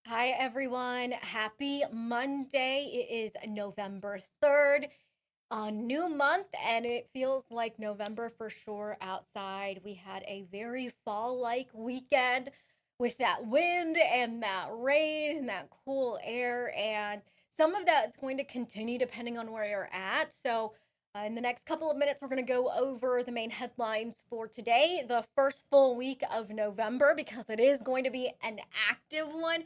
Hi, everyone. Happy Monday. It is November 3rd, a new month, and it feels like November for sure outside. We had a very fall like weekend with that wind and that rain and that cool air, and some of that's going to continue depending on where you're at. In the next couple of minutes, we're going to go over the main headlines for today, the first full week of November, because it is going to be an active one.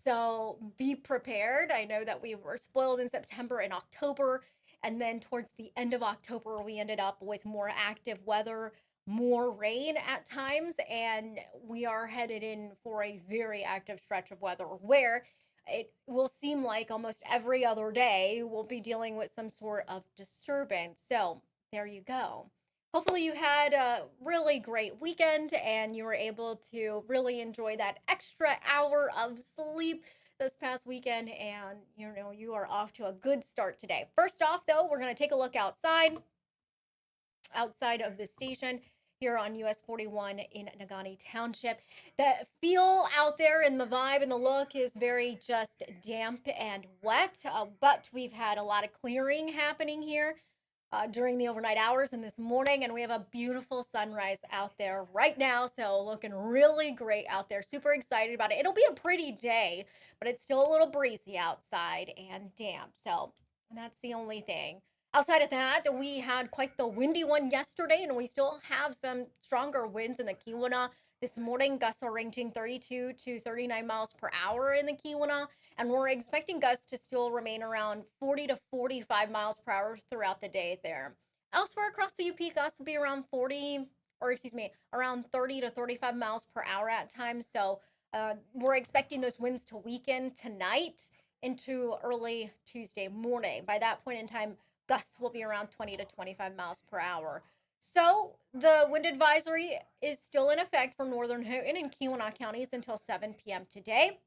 So be prepared. I know that we were spoiled in September and October. And then towards the end of October, we ended up with more active weather, more rain at times. And we are headed in for a very active stretch of weather where it will seem like almost every other day we'll be dealing with some sort of disturbance. So there you go. Hopefully, you had a really great weekend and you were able to really enjoy that extra hour of sleep this past weekend. And you are off to a good start today. First off, though, we're going to take a look outside of the station here on US 41 in Nagani Township. The feel out there and the vibe and the look is very just damp and wet, but we've had a lot of clearing happening here during the overnight hours and this morning, and we have a beautiful sunrise out there right now. So, looking really great out there. Super excited about it. It'll be a pretty day, but it's still a little breezy outside and damp. So, that's the only thing. Outside of that, we had quite the windy one yesterday, and we still have some stronger winds in the Kiwana this morning. Gusts are ranging 32 to 39 miles per hour in the Kiwana, and we're expecting gusts to still remain around 40 to 45 miles per hour throughout the day there. Elsewhere across the UP, gusts will be around 40, or excuse me, around 30 to 35 miles per hour at times. So we're expecting those winds to weaken tonight into early Tuesday morning. By that point in time, gusts will be around 20 to 25 miles per hour. So the wind advisory is still in effect for northern Houghton and Keweenaw counties until 7 p.m. today.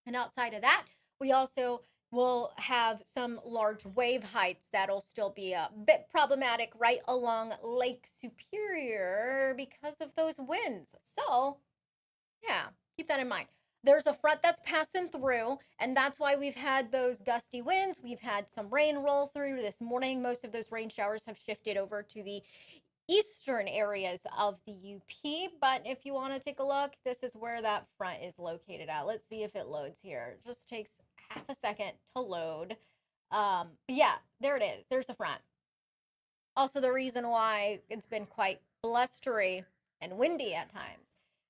And outside of that, we also will have some large wave heights that'll still be a bit problematic right along Lake Superior because of those winds. So, yeah, keep that in mind. There's a front that's passing through, and that's why we've had those gusty winds. We've had some rain roll through this morning. Most of those rain showers have shifted over to the eastern areas of the UP. But if you want to take a look, this is where that front is located at. Let's see if it loads here. It just takes half a second to load. But yeah, there it is. There's the front. Also, the reason why it's been quite blustery and windy at times.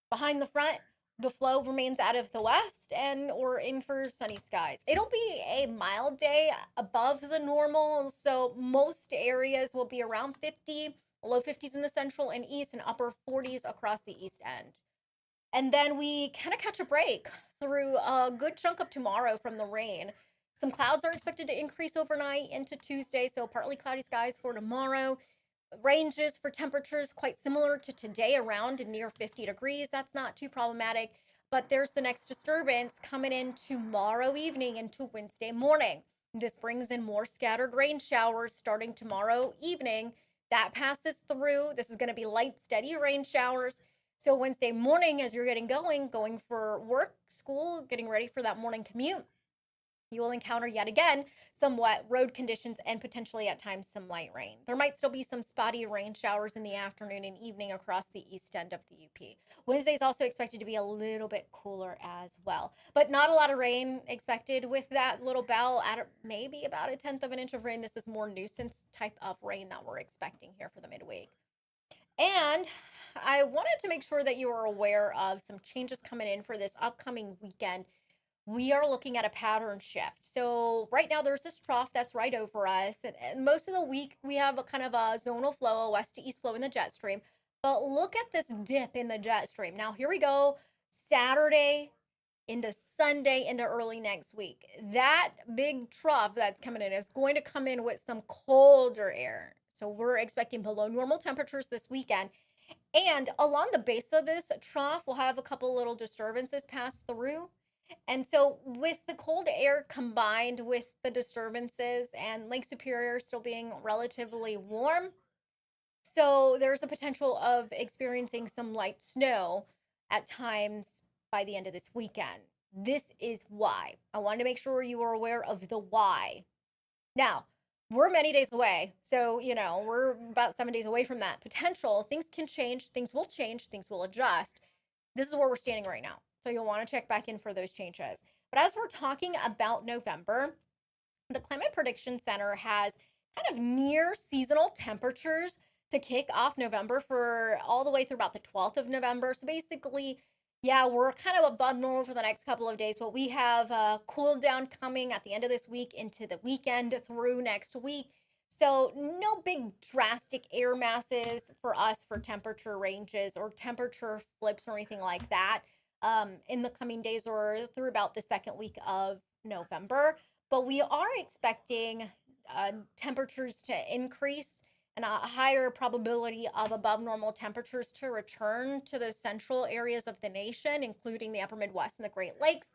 Behind the front, the flow remains out of the west and we're in for sunny skies. It'll be a mild day above the normal, so most areas will be around 50, low 50s in the central and east, and upper 40s across the east end. And then we kind of catch a break through a good chunk of tomorrow from the rain. Some clouds are expected to increase overnight into Tuesday, so partly cloudy skies for tomorrow. Ranges for temperatures quite similar to today, around and near 50 degrees. That's not too problematic. But there's the next disturbance coming in tomorrow evening into Wednesday morning. This brings in more scattered rain showers starting tomorrow evening. That passes through. This is going to be light, steady rain showers. So Wednesday morning, as you're going for work, school, getting ready for that morning commute, you will encounter yet again some wet road conditions and potentially at times some light rain. There might still be some spotty rain showers in the afternoon and evening across the east end of the UP. Wednesday is also expected to be a little bit cooler as well, but not a lot of rain expected with that little bell at maybe about a tenth of an inch of rain. This is more nuisance type of rain that we're expecting here for the midweek. And I wanted to make sure that you are aware of some changes coming in for this upcoming weekend. We are looking at a pattern shift. So right now there's this trough that's right over us, and most of the week we have a kind of a zonal flow, a west to east flow in the jet stream. But look at this dip in the jet stream. Now here we go, Saturday into Sunday into early next week. That big trough that's coming in is going to come in with some colder air. So we're expecting below normal temperatures this weekend. And along the base of this trough, we'll have a couple little disturbances pass through. And so, with the cold air combined with the disturbances and Lake Superior still being relatively warm, so there's a potential of experiencing some light snow at times by the end of this weekend. This is why. I wanted to make sure you were aware of the why. Now, we're many days away. So, we're about 7 days away from that potential. Things can change, things will adjust. This is where we're standing right now. So, you'll want to check back in for those changes. But as we're talking about November, the Climate Prediction Center has kind of near seasonal temperatures to kick off November for all the way through about the 12th of November. So basically, yeah, we're kind of above normal for the next couple of days, but we have a cool down coming at the end of this week into the weekend through next week. So, no big drastic air masses for us for temperature ranges or temperature flips or anything like that in the coming days or through about the second week of November. But we are expecting temperatures to increase and a higher probability of above normal temperatures to return to the central areas of the nation, including the upper Midwest and the Great Lakes,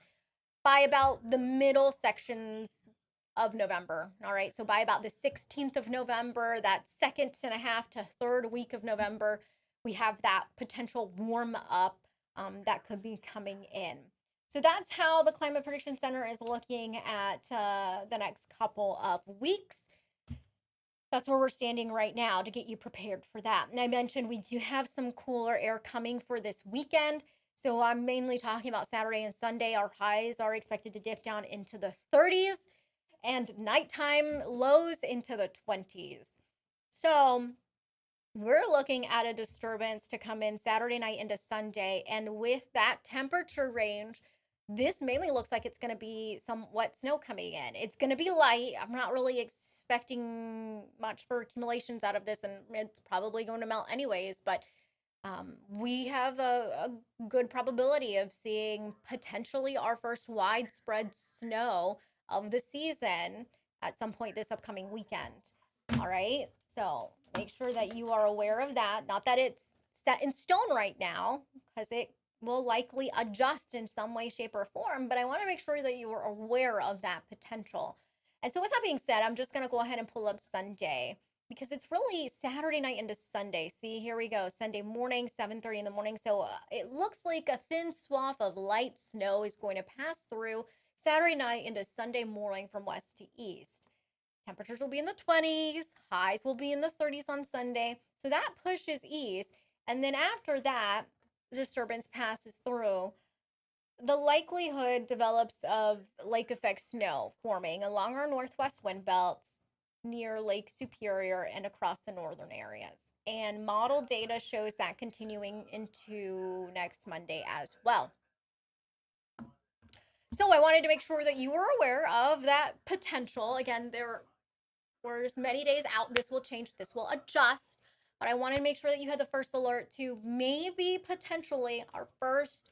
by about the middle sections of November. All right. So by about the 16th of November, that second and a half to third week of November, we have that potential warm up that could be coming in. So that's how the Climate Prediction Center is looking at the next couple of weeks. That's where we're standing right now to get you prepared for that. And I mentioned we do have some cooler air coming for this weekend. So I'm mainly talking about Saturday and Sunday. Our highs are expected to dip down into the 30s and nighttime lows into the 20s. So we're looking at a disturbance to come in Saturday night into Sunday. And with that temperature range, this mainly looks like it's going to be somewhat snow coming in. It's going to be light. I'm not really expecting much for accumulations out of this, and it's probably going to melt anyways. But we have a good probability of seeing potentially our first widespread snow of the season at some point this upcoming weekend. All right. So make sure that you are aware of that. Not that it's set in stone right now, because it will likely adjust in some way, shape, or form, but I want to make sure that you are aware of that potential. And so with that being said, I'm just going to go ahead and pull up Sunday because it's really Saturday night into Sunday. See, here we go. Sunday morning, 7:30 in the morning. So it looks like a thin swath of light snow is going to pass through Saturday night into Sunday morning from west to east. Temperatures will be in the 20s, highs will be in the 30s on Sunday. So that pushes east. And then after that, disturbance passes through, the likelihood develops of lake effect snow forming along our northwest wind belts near Lake Superior and across the northern areas. And model data shows that continuing into next Monday as well. So I wanted to make sure that you were aware of that potential. Again, we're many days out. This will change, this will adjust. But I wanted to make sure that you had the first alert to maybe potentially our first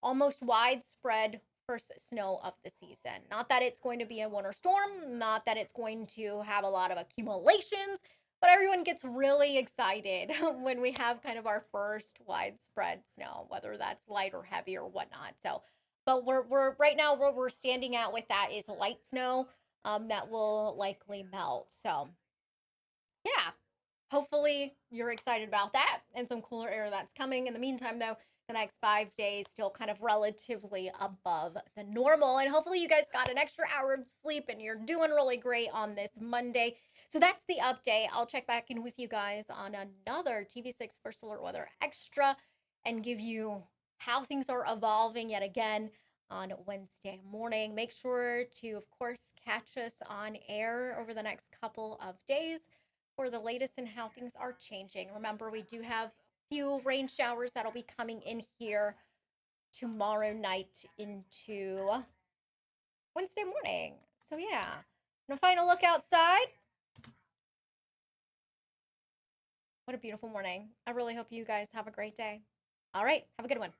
almost widespread first snow of the season. Not that it's going to be a winter storm, not that it's going to have a lot of accumulations, but everyone gets really excited when we have kind of our first widespread snow, whether that's light or heavy or whatnot. So, but we're right now where we're standing at with that is light snow that will likely melt. So, yeah, hopefully you're excited about that and some cooler air that's coming. In the meantime, though, the next 5 days still kind of relatively above the normal. And hopefully you guys got an extra hour of sleep and you're doing really great on this Monday. So that's the update. I'll check back in with you guys on another TV6 First Alert Weather Extra and give you how things are evolving yet again on Wednesday morning. Make sure to, of course, catch us on air over the next couple of days for the latest in how things are changing. Remember, we do have few rain showers that'll be coming in here tomorrow night into Wednesday morning. So yeah, and a final look outside. What a beautiful morning. I really hope you guys have a great day. All right, have a good one.